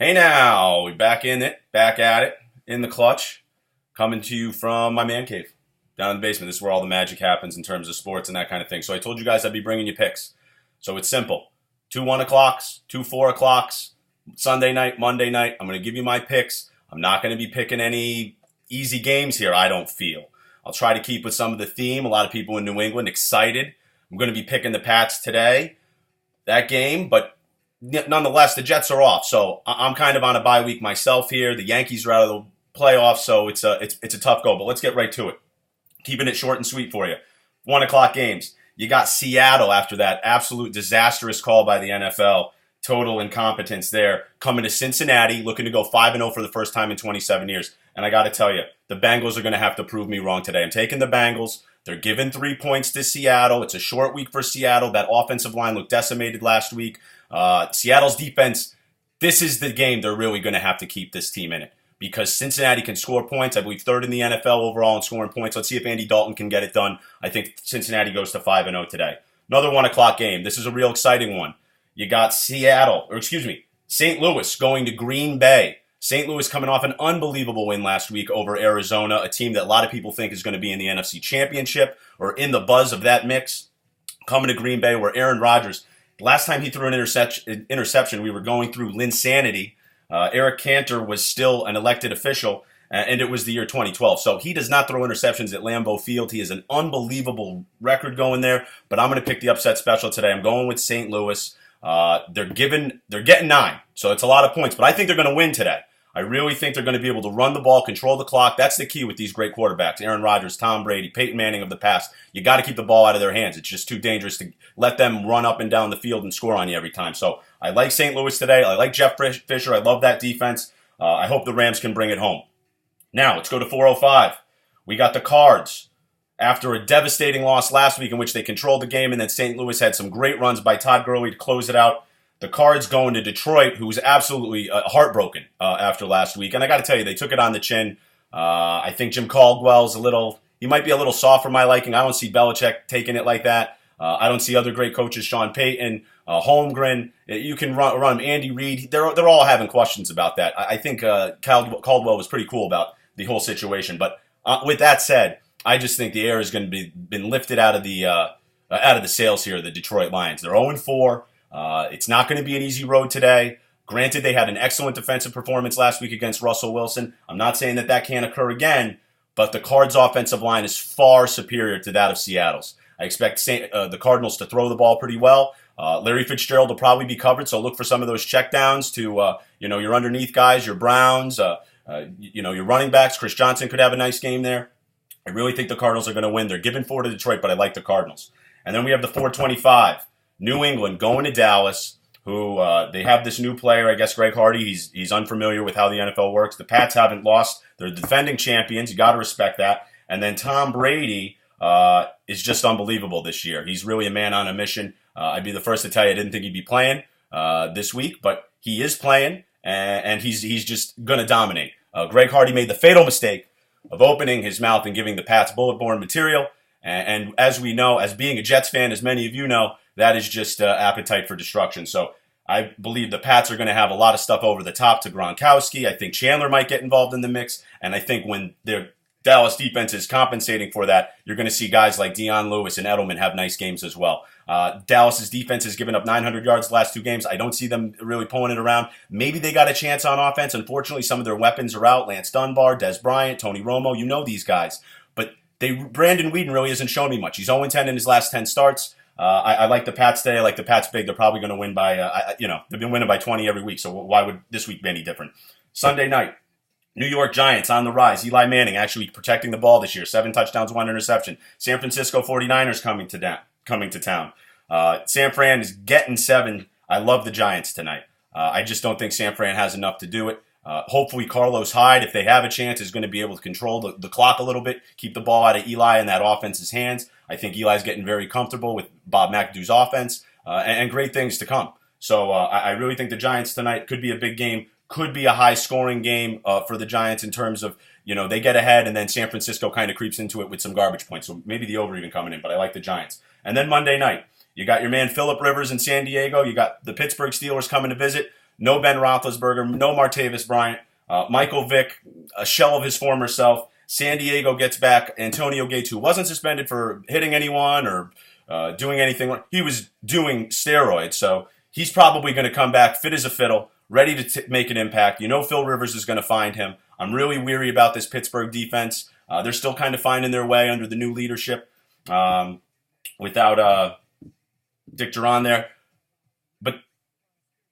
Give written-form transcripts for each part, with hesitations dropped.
Hey now, we back in it, back at it, in the clutch, coming to you from my man cave, down in the basement. This is where all the magic happens in terms of sports and that kind of thing. So I told you guys I'd be bringing you picks. So it's simple. 2 1 o'clocks, 2 4 o'clocks, Sunday night, Monday night. I'm going to give you my picks. I'm not going to be picking any easy games here, I don't feel. I'll try to keep with some of the theme. A lot of people in New England excited. I'm going to be picking the Pats today, that game, but nonetheless, the Jets are off, so I'm kind of on a bye week myself here. The Yankees are out of the playoffs, so it's a tough go. But let's get right to it. Keeping it short and sweet for you. 1 o'clock games. You got Seattle after that absolute disastrous call by the NFL. Total incompetence there. Coming to Cincinnati, looking to go 5-0 for the first time in 27 years. And I got to tell you, the Bengals are going to have to prove me wrong today. I'm taking the Bengals. They're giving 3 points to Seattle. It's a short week for Seattle. That offensive line looked decimated last week. Seattle's defense, this is the game they're really going to have to keep this team in it because Cincinnati can score points. I believe third in the NFL overall in scoring points. Let's see if Andy Dalton can get it done. I think Cincinnati goes to 5-0 today. Another 1 o'clock game. This is a real exciting one. You got St. Louis going to Green Bay. St. Louis coming off an unbelievable win last week over Arizona, a team that a lot of people think is going to be in the NFC Championship or in the buzz of that mix. Coming to Green Bay where Aaron Rodgers, last time he threw an interception, we were going through Linsanity. Eric Cantor was still an elected official, and it was the year 2012. So he does not throw interceptions at Lambeau Field. He has an unbelievable record going there, but I'm going to pick the upset special today. I'm going with St. Louis. They're getting 9, so it's a lot of points, but I think they're going to win today. I really think they're going to be able to run the ball, control the clock. That's the key with these great quarterbacks. Aaron Rodgers, Tom Brady, Peyton Manning of the past. You got to keep the ball out of their hands. It's just too dangerous to let them run up and down the field and score on you every time. So I like St. Louis today. I like Jeff Fisher. I love that defense. I hope the Rams can bring it home. Now, let's go to 4:05. We got the Cards. After a devastating loss last week in which they controlled the game, and then St. Louis had some great runs by Todd Gurley to close it out. The Cards going to Detroit, who was absolutely heartbroken after last week. And I got to tell you, they took it on the chin. I think Jim Caldwell's he might be a little soft for my liking. I don't see Belichick taking it like that. I don't see other great coaches, Sean Payton, Holmgren. You can run them. Andy Reid. They're all having questions about that. I think Caldwell was pretty cool about the whole situation. But with that said, I just think the air is going to been lifted out of the sails here. The Detroit Lions. They're 0-4. It's not going to be an easy road today. Granted, they had an excellent defensive performance last week against Russell Wilson. I'm not saying that can't occur again, but the Cards' offensive line is far superior to that of Seattle's. I expect the Cardinals to throw the ball pretty well. Larry Fitzgerald will probably be covered, so look for some of those checkdowns to your underneath guys, your Browns, your running backs. Chris Johnson could have a nice game there. I really think the Cardinals are going to win. They're giving 4 to Detroit, but I like the Cardinals. And then we have the 4:25. New England going to Dallas, who they have this new player, I guess Greg Hardy. He's unfamiliar with how the NFL works. The Pats haven't lost. They're defending champions. You got to respect that. And then Tom Brady is just unbelievable this year. He's really a man on a mission. I'd be the first to tell you I didn't think he'd be playing this week, but he is playing, and he's just going to dominate. Greg Hardy made the fatal mistake of opening his mouth and giving the Pats bullet-borne material. And as we know, as being a Jets fan, as many of you know, that is just appetite for destruction. So I believe the Pats are going to have a lot of stuff over the top to Gronkowski. I think Chandler might get involved in the mix. And I think when their Dallas defense is compensating for that, you're going to see guys like Deion Lewis and Edelman have nice games as well. Dallas's defense has given up 900 yards the last 2 games. I don't see them really pulling it around. Maybe they got a chance on offense. Unfortunately, some of their weapons are out. Lance Dunbar, Des Bryant, Tony Romo. You know these guys. But Brandon Weeden really hasn't shown me much. He's 0-10 in his last 10 starts. I like the Pats today. I like the Pats big. They're probably going to win by, they've been winning by 20 every week. So why would this week be any different? Sunday night, New York Giants on the rise. Eli Manning actually protecting the ball this year. 7 touchdowns, 1 interception. San Francisco 49ers coming to town. San Fran is getting 7. I love the Giants tonight. I just don't think San Fran has enough to do it. Hopefully Carlos Hyde, if they have a chance, is going to be able to control the clock a little bit, keep the ball out of Eli and that offense's hands. I think Eli's getting very comfortable with Bob McAdoo's offense and great things to come. So I really think the Giants tonight could be a big game, could be a high-scoring game for the Giants in terms of, they get ahead and then San Francisco kind of creeps into it with some garbage points. So maybe the over even coming in, but I like the Giants. And then Monday night, you got your man Phillip Rivers in San Diego. You got the Pittsburgh Steelers coming to visit. No Ben Roethlisberger, no Martavis Bryant. Michael Vick, a shell of his former self. San Diego gets back Antonio Gates, who wasn't suspended for hitting anyone or doing anything. He was doing steroids, so he's probably going to come back fit as a fiddle, ready to make an impact. You know Phil Rivers is going to find him. I'm really weary about this Pittsburgh defense. They're still kind of finding their way under the new leadership without Dick Duran there. But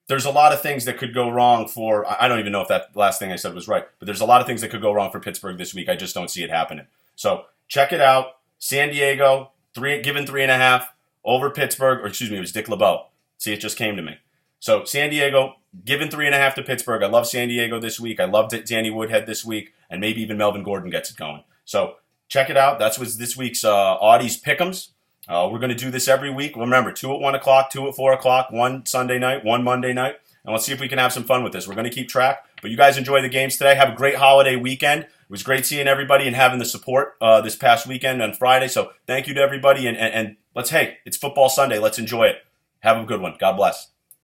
there's a lot of things that could go wrong for, I don't even know if that last thing I said was right, but there's a lot of things that could go wrong for Pittsburgh this week. I just don't see it happening. So check it out. San Diego, given 3.5 over Pittsburgh, or excuse me, it was Dick LeBeau. See, it just came to me. So San Diego, given 3.5 to Pittsburgh. I love San Diego this week. I love Danny Woodhead this week, and maybe even Melvin Gordon gets it going. So check it out. That's what's this week's Auty's Pick'ems. We're going to do this every week. Remember, 2 at 1 o'clock, 2 at 4 o'clock, 1 Sunday night, 1 Monday night. And let's see if we can have some fun with this. We're going to keep track. But you guys enjoy the games today. Have a great holiday weekend. It was great seeing everybody and having the support this past weekend on Friday. So thank you to everybody. And let's, hey, it's football Sunday. Let's enjoy it. Have a good one. God bless.